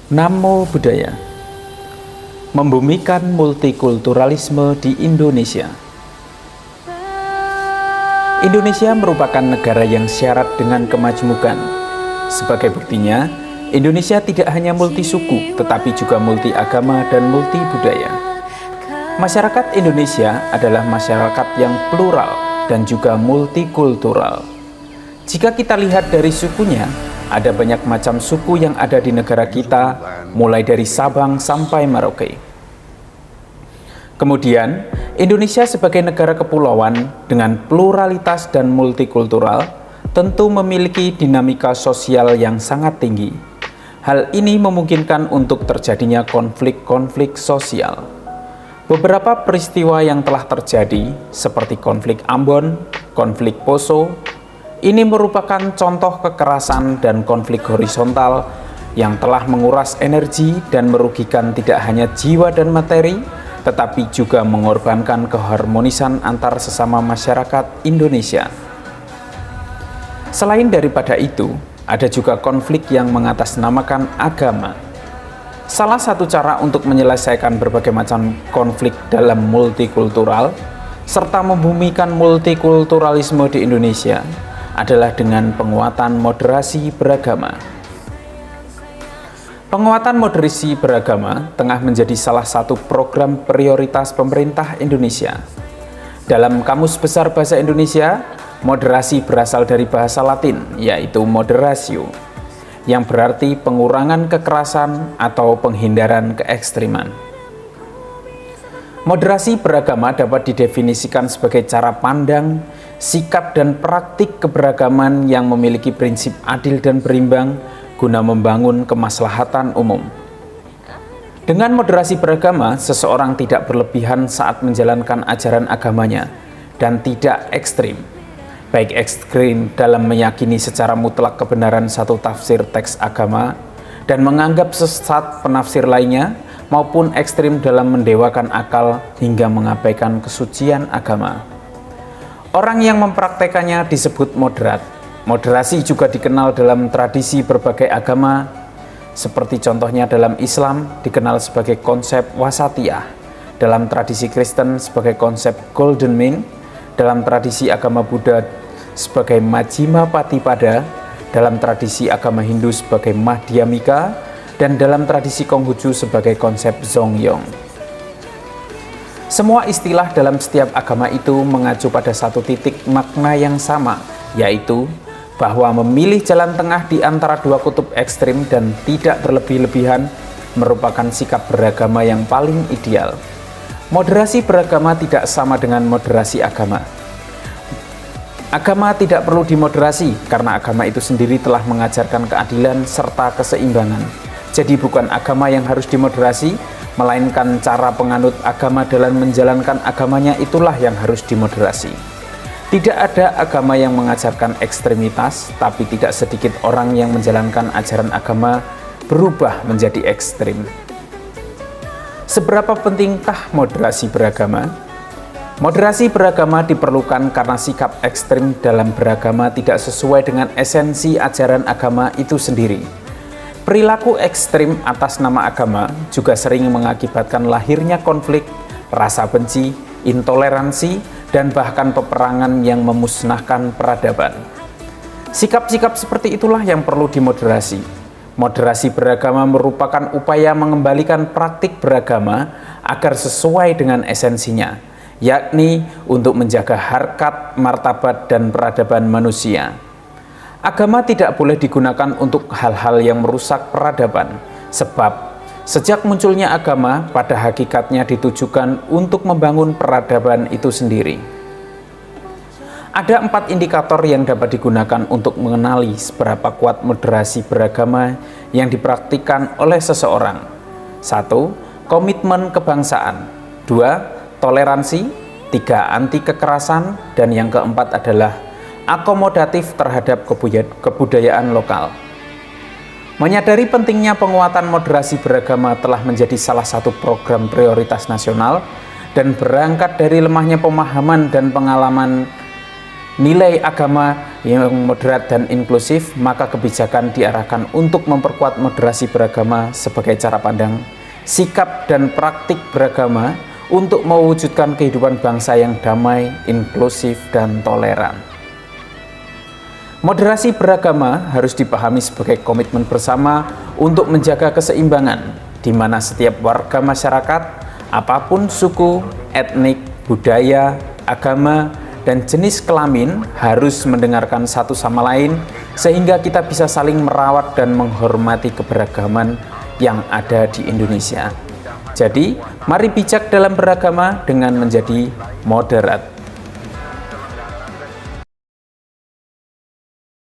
Namo Buddhaya. Membumikan multikulturalisme di Indonesia. Indonesia merupakan negara yang syarat dengan kemajmukan. Sebagai buktinya, Indonesia tidak hanya multisuku, tetapi juga multi agama dan multi budaya. Masyarakat Indonesia adalah masyarakat yang plural dan juga multikultural. Jika kita lihat dari sukunya, ada banyak macam suku yang ada di negara kita, mulai dari Sabang sampai Merauke. Kemudian, Indonesia sebagai negara kepulauan dengan pluralitas dan multikultural tentu memiliki dinamika sosial yang sangat tinggi. Hal ini memungkinkan untuk terjadinya konflik-konflik sosial. Beberapa peristiwa yang telah terjadi, seperti konflik Ambon, konflik Poso, ini merupakan contoh kekerasan dan konflik horizontal yang telah menguras energi dan merugikan tidak hanya jiwa dan materi, tetapi juga mengorbankan keharmonisan antar sesama masyarakat Indonesia. Selain daripada itu, ada juga konflik yang mengatasnamakan agama. Salah satu cara untuk menyelesaikan berbagai macam konflik dalam multikultural, serta membumikan multikulturalisme di Indonesia, adalah dengan penguatan moderasi beragama. Penguatan moderasi beragama tengah menjadi salah satu program prioritas pemerintah Indonesia. Dalam Kamus Besar Bahasa Indonesia, moderasi berasal dari bahasa Latin, yaitu moderatio, yang berarti pengurangan kekerasan atau penghindaran keekstriman. Moderasi beragama dapat didefinisikan sebagai cara pandang, sikap dan praktik keberagaman yang memiliki prinsip adil dan berimbang guna membangun kemaslahatan umum. Dengan moderasi beragama, seseorang tidak berlebihan saat menjalankan ajaran agamanya dan tidak ekstrim, baik ekstrim dalam meyakini secara mutlak kebenaran satu tafsir teks agama dan menganggap sesat penafsir lainnya, maupun ekstrim dalam mendewakan akal hingga mengabaikan kesucian agama. Orang yang mempraktekannya disebut moderat. Moderasi juga dikenal dalam tradisi berbagai agama, seperti contohnya dalam Islam dikenal sebagai konsep wasatiyah, dalam tradisi Kristen sebagai konsep golden mean, dalam tradisi agama Buddha sebagai majjhima patipada, dalam tradisi agama Hindu sebagai madhyamika, dan dalam tradisi Konghucu sebagai konsep zongyong. Semua istilah dalam setiap agama itu mengacu pada satu titik makna yang sama, yaitu bahwa memilih jalan tengah di antara dua kutub ekstrim dan tidak berlebih-lebihan merupakan sikap beragama yang paling ideal. Moderasi beragama tidak sama dengan moderasi agama. Agama tidak perlu dimoderasi karena agama itu sendiri telah mengajarkan keadilan serta keseimbangan. Jadi bukan agama yang harus dimoderasi, melainkan cara penganut agama dalam menjalankan agamanya itulah yang harus dimoderasi. Tidak ada agama yang mengajarkan ekstremitas, tapi tidak sedikit orang yang menjalankan ajaran agama berubah menjadi ekstrim. Seberapa pentingkah moderasi beragama? Moderasi beragama diperlukan karena sikap ekstrim dalam beragama tidak sesuai dengan esensi ajaran agama itu sendiri. Perilaku ekstrim atas nama agama juga sering mengakibatkan lahirnya konflik, rasa benci, intoleransi, dan bahkan peperangan yang memusnahkan peradaban. Sikap-sikap seperti itulah yang perlu dimoderasi. Moderasi beragama merupakan upaya mengembalikan praktik beragama agar sesuai dengan esensinya, yakni untuk menjaga harkat, martabat, dan peradaban manusia. Agama tidak boleh digunakan untuk hal-hal yang merusak peradaban, sebab sejak munculnya agama pada hakikatnya ditujukan untuk membangun peradaban itu sendiri. Ada 4 indikator yang dapat digunakan untuk mengenali seberapa kuat moderasi beragama yang dipraktikkan oleh seseorang. 1. Komitmen kebangsaan. 2. Toleransi. 3. Anti kekerasan. Dan yang keempat adalah akomodatif terhadap kebudayaan lokal. Menyadari pentingnya penguatan moderasi beragama telah menjadi salah satu program prioritas nasional dan berangkat dari lemahnya pemahaman dan pengalaman nilai agama yang moderat dan inklusif, maka kebijakan diarahkan untuk memperkuat moderasi beragama sebagai cara pandang, sikap dan praktik beragama untuk mewujudkan kehidupan bangsa yang damai, inklusif, dan toleran. Moderasi beragama harus dipahami sebagai komitmen bersama untuk menjaga keseimbangan, di mana setiap warga masyarakat, apapun suku, etnik, budaya, agama, dan jenis kelamin harus mendengarkan satu sama lain sehingga kita bisa saling merawat dan menghormati keberagaman yang ada di Indonesia. Jadi, mari bijak dalam beragama dengan menjadi moderat.